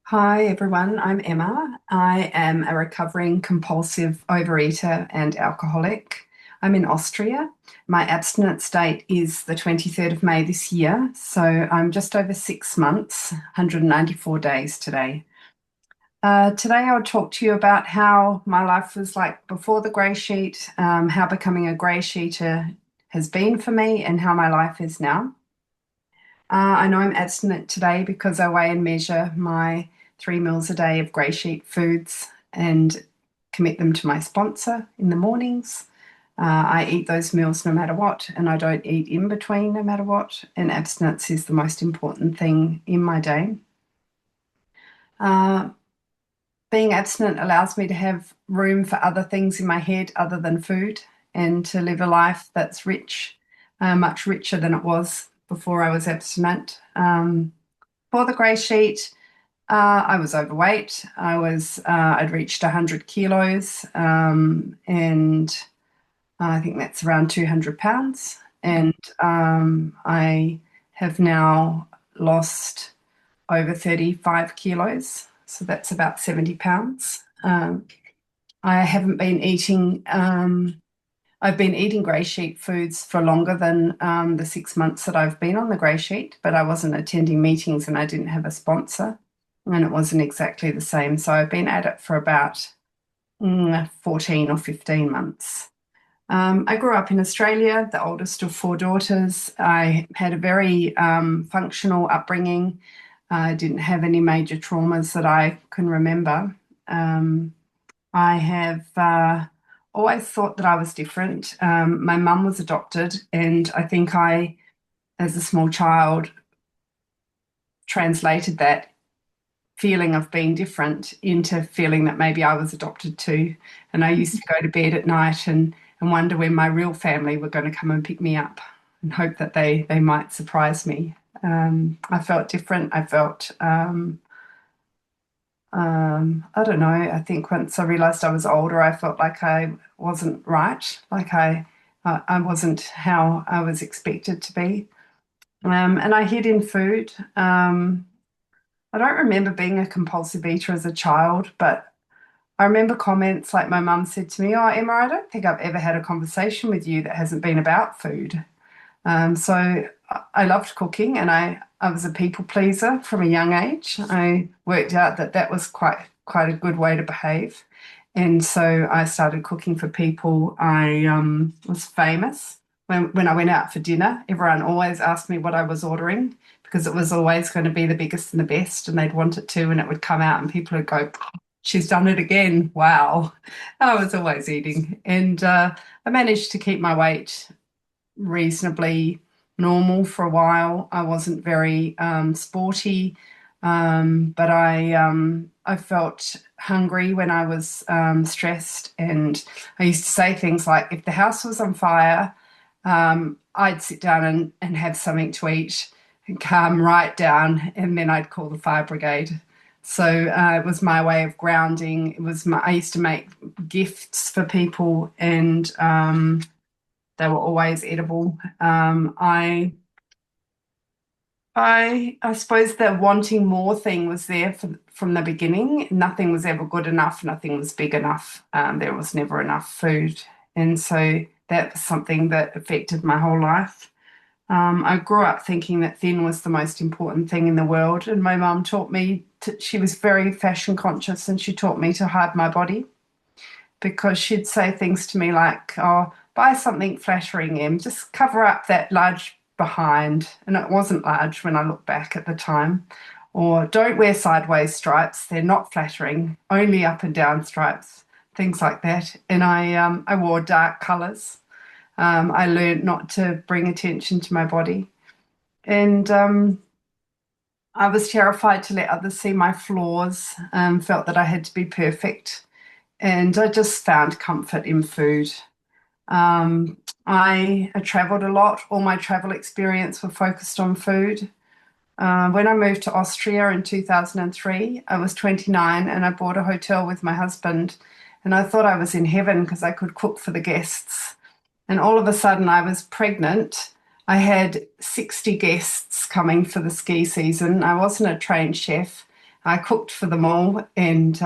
Hi everyone, I'm Emma. I am a recovering compulsive overeater and alcoholic. I'm in Austria. My abstinence date is the 23rd of May this year, so I'm just over 6 months, 194 days today. Today I'll talk to you about how my life was like before the grey sheet, how becoming a grey sheeter has been for me, and how my life is now. I know I'm abstinent today because I weigh and measure my 3 meals a day of grey sheet foods and commit them to my sponsor in the mornings. I eat those meals no matter what, and I don't eat in between no matter what. And abstinence is the most important thing in my day. Uh, Being abstinent allows me to have room for other things in my head other than food and to live a life that's rich, much richer than it was before I was abstinent. For the grey sheet, I was overweight. I'd reached 100 kilos, and I think that's around 200 pounds. And I have now lost over 35 kilos, so that's about 70 pounds. I haven't been eating, I've been eating grey sheet foods for longer than the 6 months that I've been on the grey sheet, but I wasn't attending meetings and I didn't have a sponsor, and it wasn't exactly the same. So I've been at it for about 14 or 15 months. I grew up in Australia, the oldest of four daughters. I had a very functional upbringing. I didn't have any major traumas that I can remember. I have always thought that I was different. My mum was adopted, and I think I, as a small child, translated that feeling of being different into feeling that maybe I was adopted too. And I used to go to bed at night and wonder when my real family were going to come and pick me up and hope that they might surprise me. I felt different. I felt I don't know. I think once I realized I was older, I felt like I wasn't right, like I wasn't how I was expected to be. And I hid in food. I don't remember being a compulsive eater as a child, but I remember comments like my mum said to me, "Oh, Emma, I don't think I've ever had a conversation with you that hasn't been about food." So I loved cooking, and I was a people pleaser from a young age. I worked out that that was quite a good way to behave, and so I started cooking for people. I was famous when I went out for dinner. Everyone always asked me what I was ordering because it was always going to be the biggest and the best, and they'd want it to, and it would come out, and people would go, "She's done it again! Wow!" I was always eating, and I managed to keep my weight reasonably normal for a while. I wasn't very sporty, but I felt hungry when I was stressed, and I used to say things like, if the house was on fire, I'd sit down and have something to eat and calm right down, and then I'd call the fire brigade. So it was my way of grounding. I used to make gifts for people, and they were always edible. I suppose the wanting more thing was there from the beginning. Nothing was ever good enough. Nothing was big enough. There was never enough food, and so that was something that affected my whole life. I grew up thinking that thin was the most important thing in the world, and my mum taught me she was very fashion conscious, and she taught me to hide my body because she'd say things to me like, "Oh, buy something flattering, Em, just cover up that large behind." And it wasn't large when I look back at the time. Or don't wear sideways stripes, they're not flattering, only up and down stripes, things like that. And I wore dark colours. I learned not to bring attention to my body. And I was terrified to let others see my flaws, felt that I had to be perfect. And I just found comfort in food. I traveled a lot. All my travel experience were focused on food. When I moved to Austria in 2003, I was 29 and I bought a hotel with my husband. And I thought I was in heaven because I could cook for the guests. And all of a sudden, I was pregnant. I had 60 guests coming for the ski season. I wasn't a trained chef. I cooked for them all, and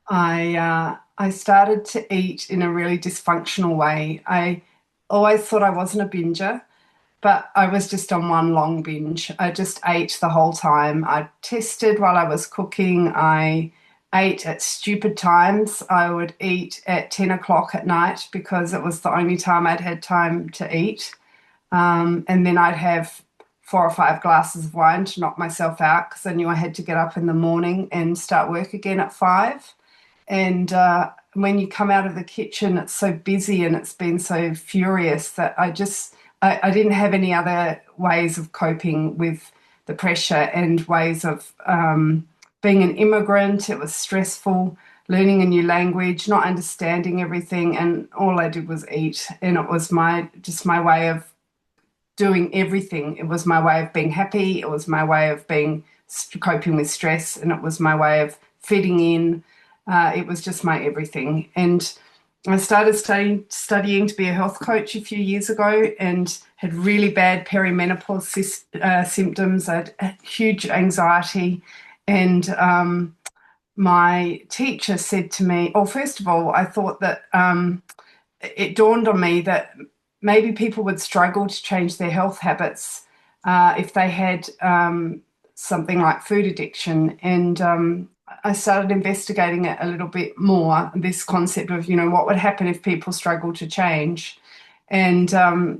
I started to eat in a really dysfunctional way. I always thought I wasn't a binger, but I was just on one long binge. I just ate the whole time. I tested while I was cooking. I ate at stupid times. I would eat at 10 o'clock at night because it was the only time I'd had time to eat. And then I'd have 4 or 5 glasses of wine to knock myself out because I knew I had to get up in the morning and start work again at 5. And when you come out of the kitchen, it's so busy and it's been so furious that I didn't have any other ways of coping with the pressure and ways of being an immigrant. It was stressful, learning a new language, not understanding everything, and all I did was eat. And it was my way of doing everything. It was my way of being happy. It was my way of being coping with stress, and it was my way of fitting in. It was just my everything. And I started studying to be a health coach a few years ago and had really bad perimenopause symptoms. I had huge anxiety. And my teacher said to me, oh, first of all, I thought that it dawned on me that maybe people would struggle to change their health habits if they had something like food addiction. And I started investigating it a little bit more, this concept of, what would happen if people struggle to change. And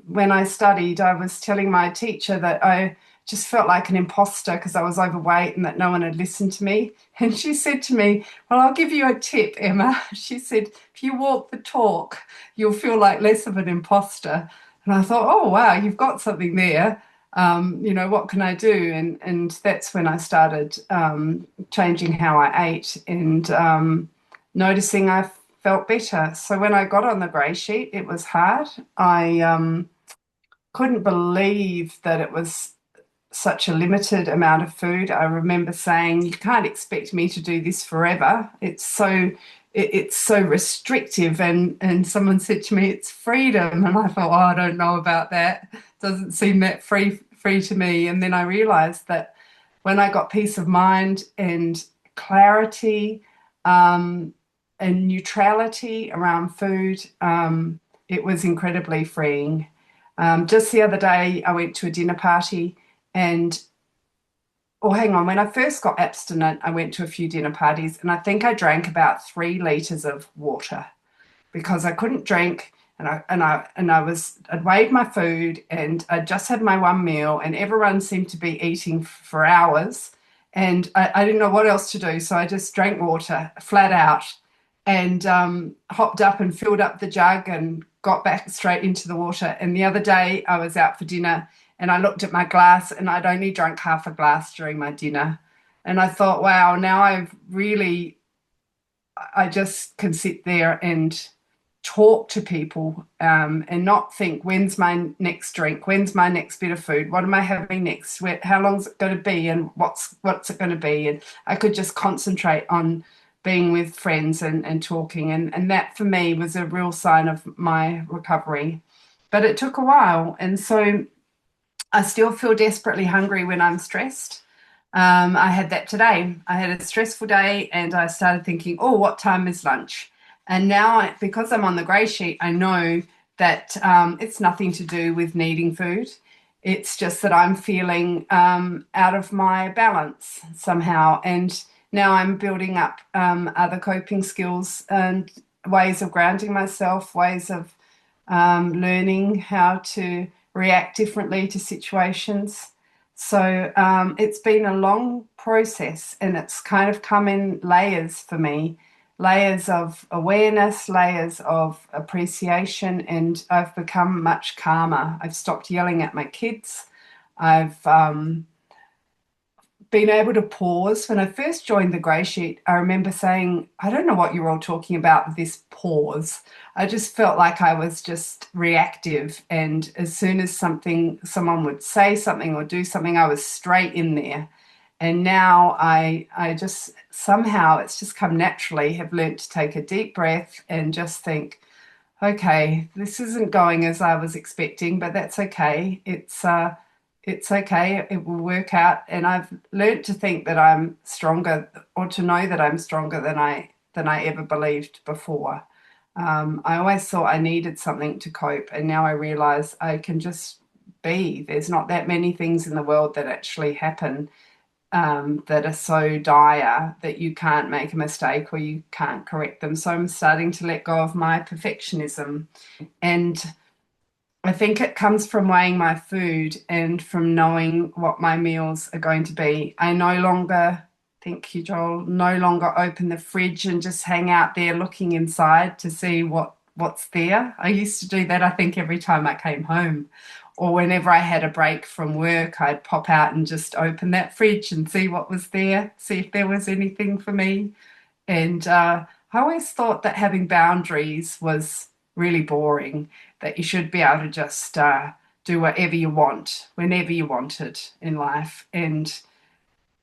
when I studied, I was telling my teacher that I just felt like an imposter because I was overweight and that no one had listened to me. And she said to me, well, I'll give you a tip, Emma. She said, if you walk the talk, you'll feel like less of an imposter. And I thought, oh, wow, you've got something there. What can I do? And that's when I started changing how I ate and noticing I felt better. So when I got on the grey sheet, it was hard. I couldn't believe that it was such a limited amount of food. I remember saying, you can't expect me to do this forever. It's so restrictive. And someone said to me, it's freedom. And I thought, oh, I don't know about that. Doesn't seem that free to me. And then I realized that when I got peace of mind and clarity and neutrality around food, it was incredibly freeing. Just the other day, I went to a dinner party and, oh, hang on, when I first got abstinent, I went to a few dinner parties and I think I drank about 3 liters of water because I couldn't drink I'd weighed my food and I just had my one meal and everyone seemed to be eating for hours and I didn't know what else to do. So I just drank water flat out and hopped up and filled up the jug and got back straight into the water. And the other day I was out for dinner and I looked at my glass and I'd only drunk half a glass during my dinner. And I thought, wow, now I just can sit there and talk to people and not think, when's my next drink? When's my next bit of food? What am I having next? How long's it going to be? And what's it going to be? And I could just concentrate on being with friends and talking. And that for me was a real sign of my recovery. But it took a while. And so I still feel desperately hungry when I'm stressed. I had that today. I had a stressful day and I started thinking, oh, what time is lunch? And now, because I'm on the grey sheet, I know that it's nothing to do with needing food. It's just that I'm feeling out of my balance somehow. And now I'm building up other coping skills and ways of grounding myself, ways of learning how to react differently to situations. So it's been a long process and it's kind of come in layers for me, layers of awareness, layers of appreciation, and I've become much calmer. I've stopped yelling at my kids. I've been able to pause. When I first joined the Grey Sheet, I remember saying, I don't know what you're all talking about with this pause. I just felt like I was just reactive. And as soon as someone would say something or do something, I was straight in there. And now I just somehow, it's just come naturally, have learnt to take a deep breath and just think, okay, this isn't going as I was expecting, but that's okay. it's okay, it will work out. And I've learned to think that I'm stronger, or to know that I'm stronger than I ever believed before. I always thought I needed something to cope, and now I realize I can just be. There's not that many things in the world that actually happen that are so dire that you can't make a mistake or you can't correct them. So I'm starting to let go of my perfectionism. And I think it comes from weighing my food and from knowing what my meals are going to be. I no longer, thank you, Joel, no longer open the fridge and just hang out there looking inside to see what's there. I used to do that, I think, every time I came home. Or whenever I had a break from work, I'd pop out and just open that fridge and see what was there, see if there was anything for me. And I always thought that having boundaries was really boring, that you should be able to just do whatever you want, whenever you want it in life, and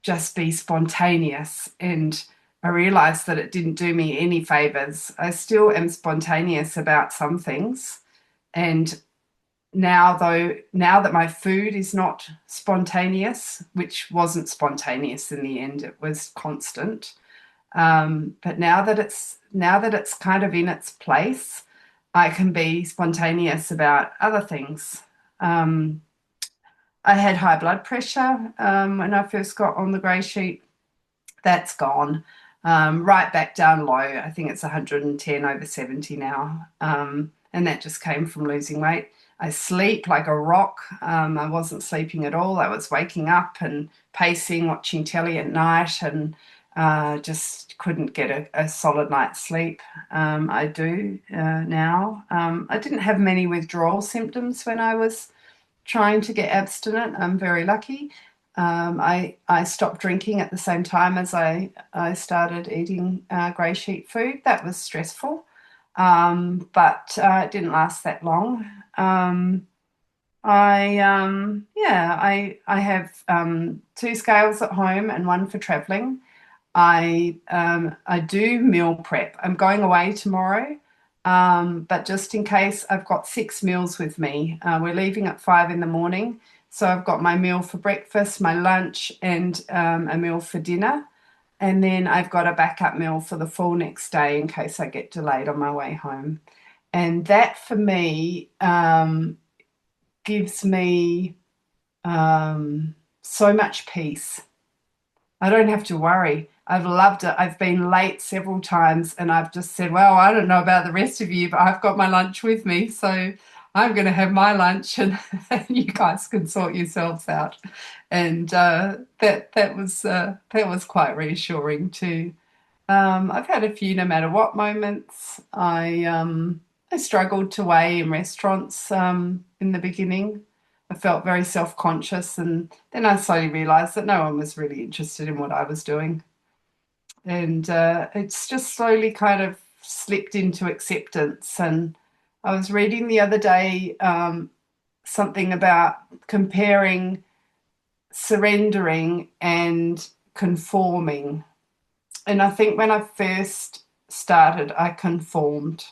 just be spontaneous. And I realized that it didn't do me any favors. I still am spontaneous about some things. And now that my food is not spontaneous, which wasn't spontaneous in the end, it was constant. But now that it's kind of in its place, I can be spontaneous about other things. Um, I had high blood pressure when I first got on the grey sheet. That's gone. Right back down low. I think it's 110/70 now. And that just came from losing weight. I sleep like a rock. I wasn't sleeping at all. I was waking up and pacing, watching telly at night, and just couldn't get a solid night's sleep. I do now. I didn't have many withdrawal symptoms when I was trying to get abstinent. I'm very lucky. I stopped drinking at the same time as I started eating grey sheet food. That was stressful, but it didn't last that long. I have two scales at home and one for traveling. I do meal prep. I'm going away tomorrow, but just in case, I've got 6 meals with me. We're leaving at 5 in the morning, so I've got my meal for breakfast, my lunch, and a meal for dinner, and then I've got a backup meal for the full next day in case I get delayed on my way home. And that for me gives me so much peace. I don't have to worry. I've loved it. I've been late several times and I've just said, well, I don't know about the rest of you, but I've got my lunch with me. So I'm going to have my lunch and you guys can sort yourselves out. And that was quite reassuring too. I've had a few no matter what moments. I struggled to weigh in restaurants in the beginning. I felt very self-conscious, and then I slowly realized that no one was really interested in what I was doing. And it's just slowly kind of slipped into acceptance. And I was reading the other day something about comparing surrendering and conforming. And I think when I first started, I conformed.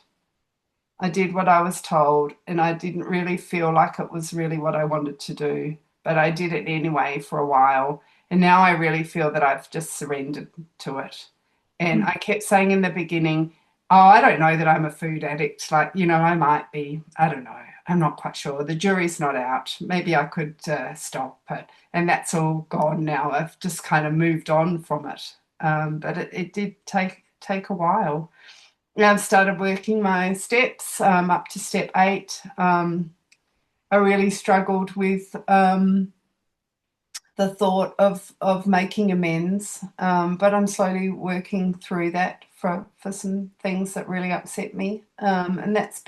I did what I was told, and I didn't really feel like it was really what I wanted to do, but I did it anyway for a while. And now I really feel that I've just surrendered to it. And I kept saying in the beginning, oh, I don't know that I'm a food addict. Like, I might be. I don't know. I'm not quite sure. The jury's not out. Maybe I could stop it. And that's all gone now. I've just kind of moved on from it. But it did take a while. I've started working my steps up to step 8. I really struggled with the thought of making amends, but I'm slowly working through that for some things that really upset me, and it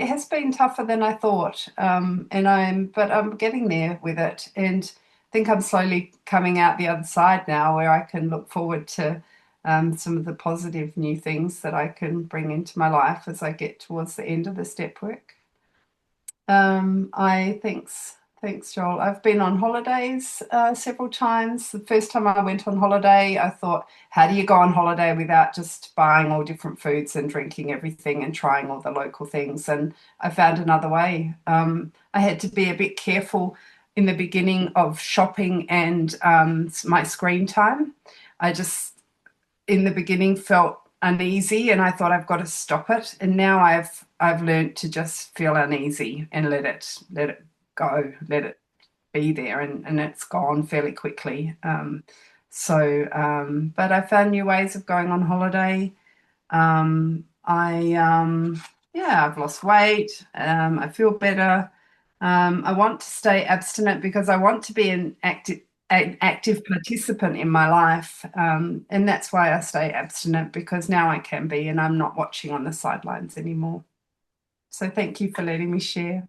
has been tougher than I thought, but I'm getting there with it, and I think I'm slowly coming out the other side now, where I can look forward to some of the positive new things that I can bring into my life as I get towards the end of the step work. Thanks, Joel. I've been on holidays several times. The first time I went on holiday, I thought, how do you go on holiday without just buying all different foods and drinking everything and trying all the local things? And I found another way. I had to be a bit careful in the beginning of shopping and my screen time. I just in the beginning felt uneasy and I thought I've got to stop it. And now I've learned to just feel uneasy and let it go, let it be there, and it's gone fairly quickly. But I found new ways of going on holiday. Yeah, I've lost weight. I feel better. I want to stay abstinent because I want to be an active participant in my life. And that's why I stay abstinent, because now I can be and I'm not watching on the sidelines anymore. So thank you for letting me share.